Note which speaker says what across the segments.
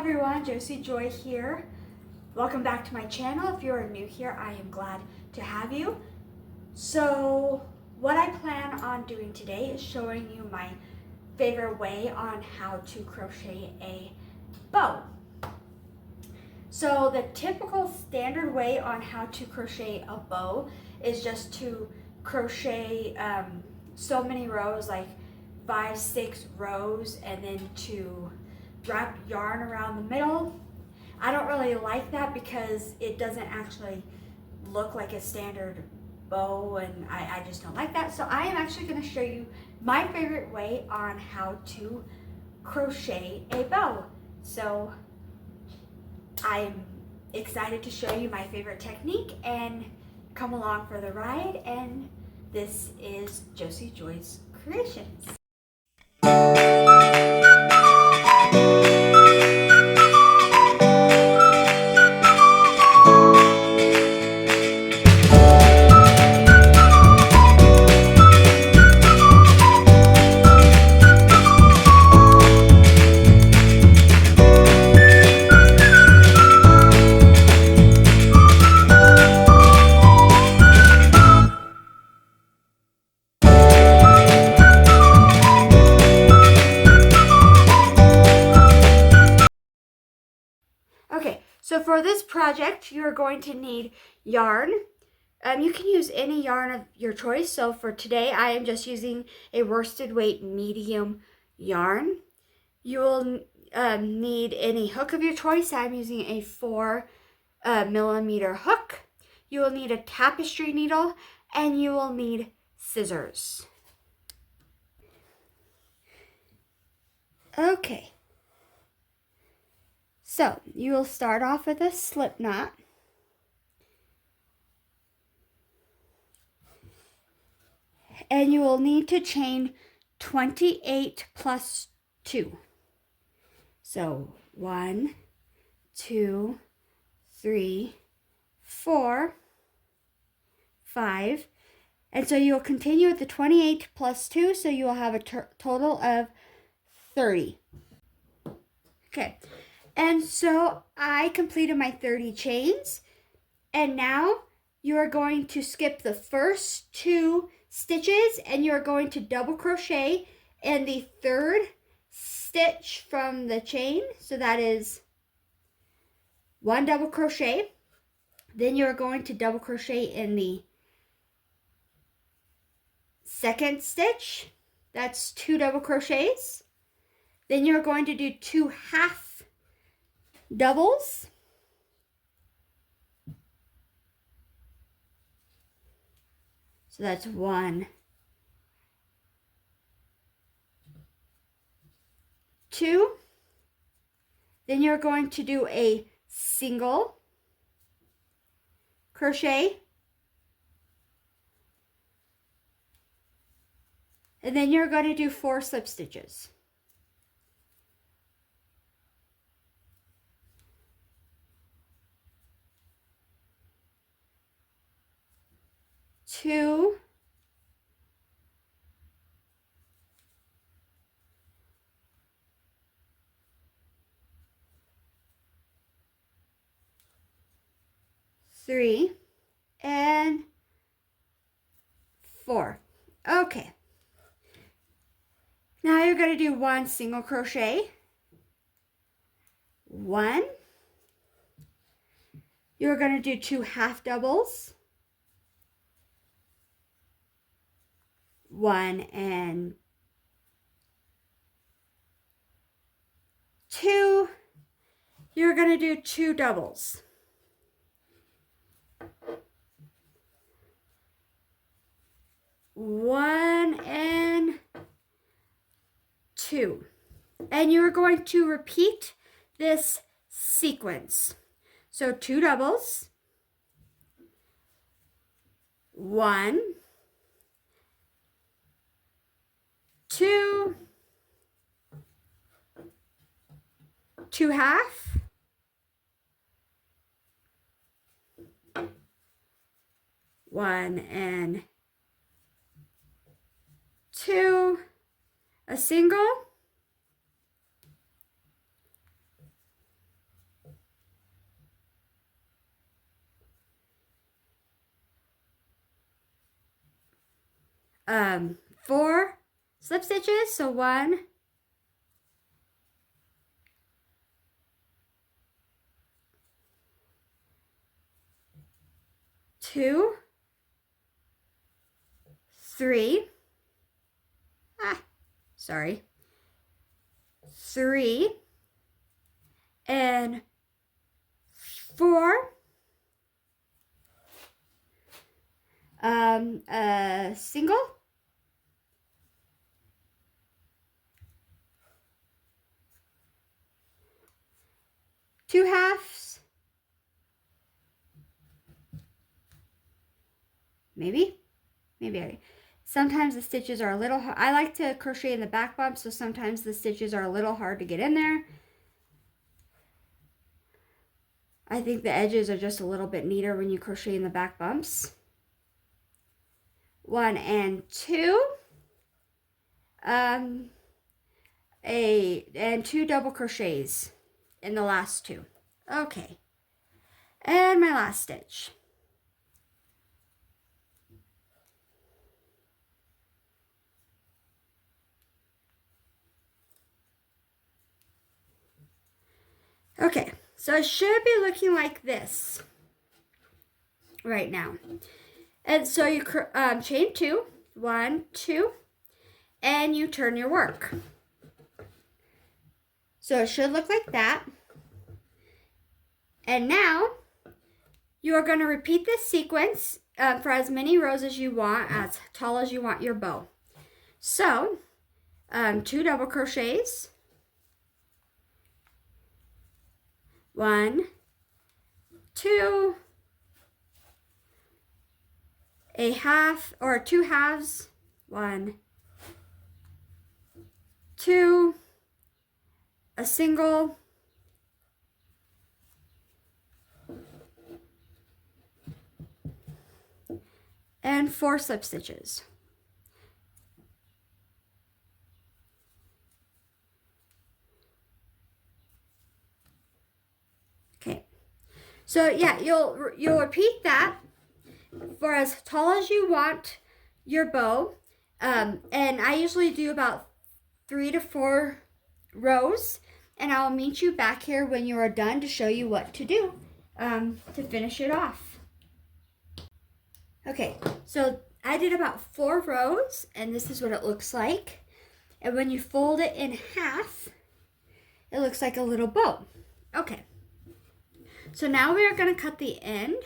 Speaker 1: everyone, Josie Joy here. Welcome back to my channel. If you're new here, I am glad to have you. So what I plan on doing today is showing you my favorite way on how to crochet a bow. So the typical standard way on how to crochet a bow is just to crochet so many rows, like 5-6 rows, and then to wrap yarn around the middle. I don't really like that because it doesn't actually look like a standard bow, and I just don't like that. So I am actually going to show you my favorite way on how to crochet a bow. So I'm excited to show you my favorite technique, and come along for the ride. And this is Josie Joy's Creations. Okay, so for this project, you're going to need yarn. You can use any yarn of your choice. So for today, I am just using a worsted weight medium yarn. You will need any hook of your choice. I'm using a 4mm hook. You will need a tapestry needle, and you will need scissors. Okay. So you will start off with a slip knot. And you will need to chain 28 plus 2. So 1, 2, 3, 4, 5. And so you'll continue with the 28 plus 2, so you will have a total of 30. Okay. And so I completed my 30 chains, and now you are going to skip the first 2 stitches, and you are going to double crochet in the 3rd stitch from the chain. So that is 1 double crochet. Then you are going to double crochet in the 2nd stitch. That's 2 double crochets. Then you're going to do 2 half doubles. So that's 1, 2. Then you're going to do a single crochet. And then you're going to do 4 slip stitches. Two, three, and 4. Okay. Now you're going to do 1 single crochet. 1. You're going to do 2 half doubles. 1 and 2. You're going to do 2 doubles. 1 and 2. And you're going to repeat this sequence. So 2 doubles. 1, 2, 2 half, 1 and 2, a single, 4 slip stitches. So 1, 2, 3, sorry, 3, and 4, a single, two halves, maybe. Sometimes the stitches are a little hard. I like to crochet in the back bump, so sometimes the stitches are a little hard to get in there. I think the edges are just a little bit neater when you crochet in the back bumps. 1 and 2. And 2 double crochets in the last 2. Okay. And my last stitch. Okay, so it should be looking like this right now. And so you chain 2, 1, 2, and you turn your work. So it should look like that. And now you are going to repeat this sequence for as many rows as you want, as tall as you want your bow. So 2 double crochets, 1, 2, a half or 2 halves, 1, 2, a single, and 4 slip stitches. Okay, so yeah, you'll repeat that for as tall as you want your bow, and I usually do about 3 to 4 rows, and I'll meet you back here when you are done to show you what to do to finish it off. Okay, so I did about 4 rows, and this is what it looks like. And when you fold it in half, it looks like a little bow. Okay, so now we are going to cut the end,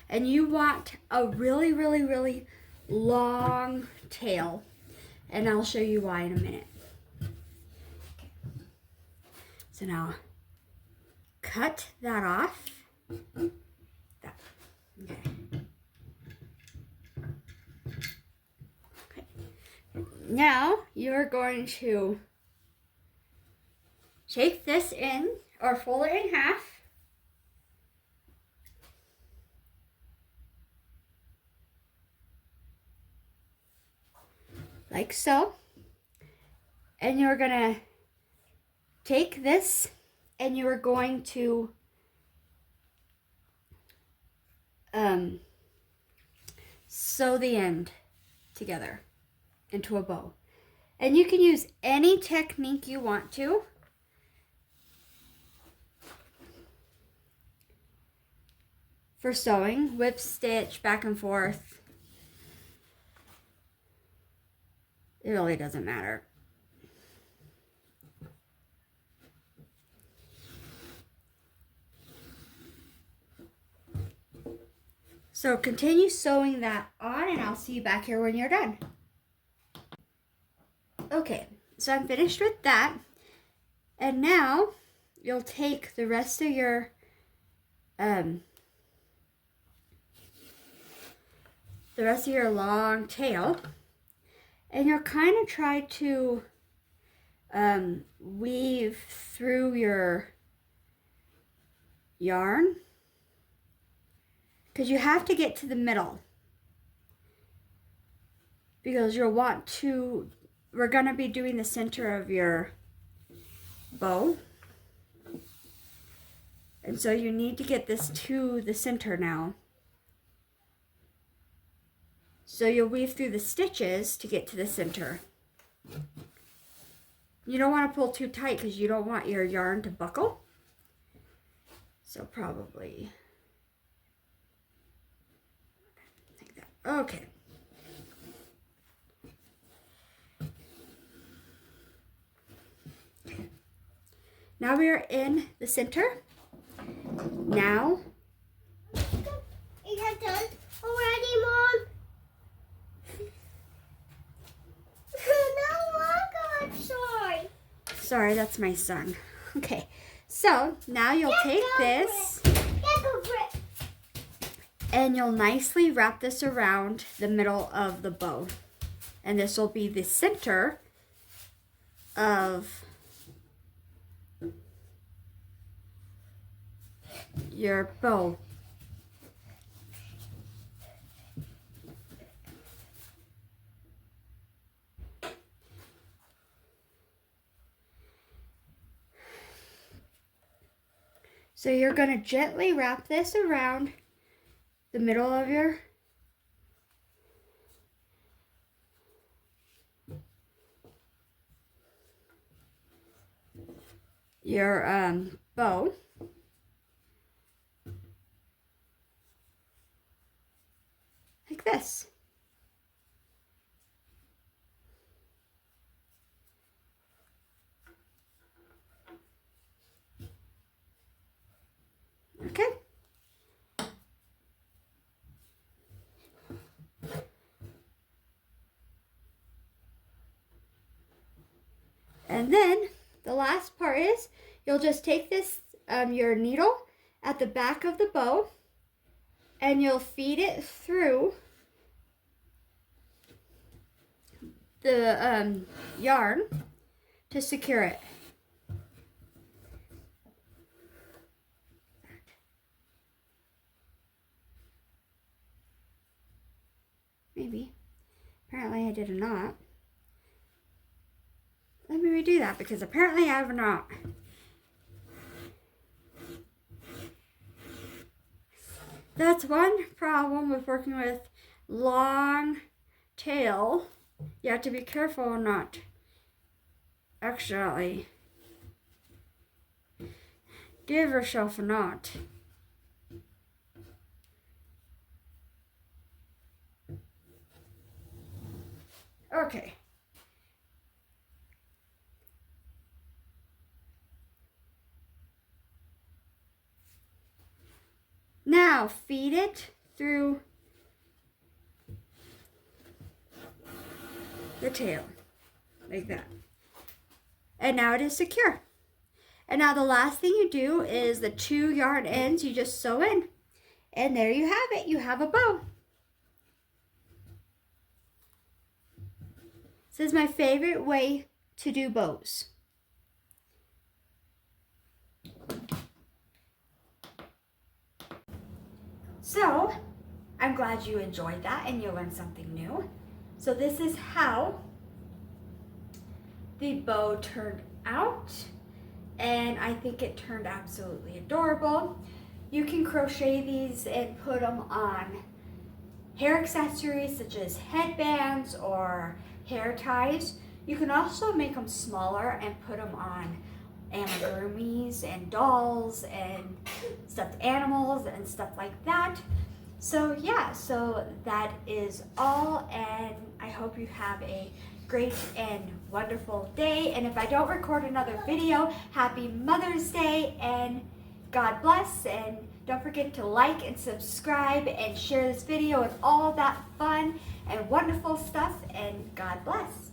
Speaker 1: and you want a really, really, really long tail, and I'll show you why in a minute. Okay. So now cut that off. That. Okay. Now you're going to take this in, or fold it in half. Like so. And you're going to take this and you are going to sew the end together into a bow. And you can use any technique you want to. For sewing, whip stitch, back and forth. It really doesn't matter. So continue sewing that on, and I'll see you back here when you're done. Okay, so I'm finished with that. And now you'll take the rest of your long tail, and you'll kind of try to weave through your yarn, because you have to get to the middle, because you'll want to, we're going to be doing the center of your bow, and so you need to get this to the center now. So you'll weave through the stitches to get to the center. You don't want to pull too tight because you don't want your yarn to buckle. So probably like that. Okay. Now we are in the center. Now.
Speaker 2: Is that done already, Mom? No longer, sorry.
Speaker 1: Sorry, that's my son. Okay, so now you'll take this and you'll nicely wrap this around the middle of the bow. And this will be the center of your bow. So you're going to gently wrap this around the middle of your bow. Like this. Okay. And then the last part is you'll just take this, your needle at the back of the bow, and you'll feed it through the yarn to secure it. Maybe. Apparently I did a knot. Let me redo that because apparently I have a knot. That's one problem with working with long tail. You have to be careful not to accidentally give yourself a knot. Okay. Now feed it through the tail, like that. And now it is secure. And now the last thing you do is the 2 yarn ends you just sew in. And there you have it. You have a bow. This is my favorite way to do bows. So, I'm glad you enjoyed that and you learned something new. So this is how the bow turned out, and I think it turned absolutely adorable. You can crochet these and put them on hair accessories such as headbands or hair ties. You can also make them smaller and put them on amigurumis and dolls and stuffed animals and stuff like that. So yeah, so that is all, and I hope you have a great and wonderful day. And if I don't record another video, happy Mother's Day and God bless. And don't forget to like and subscribe and share this video and all that fun and wonderful stuff, and God bless.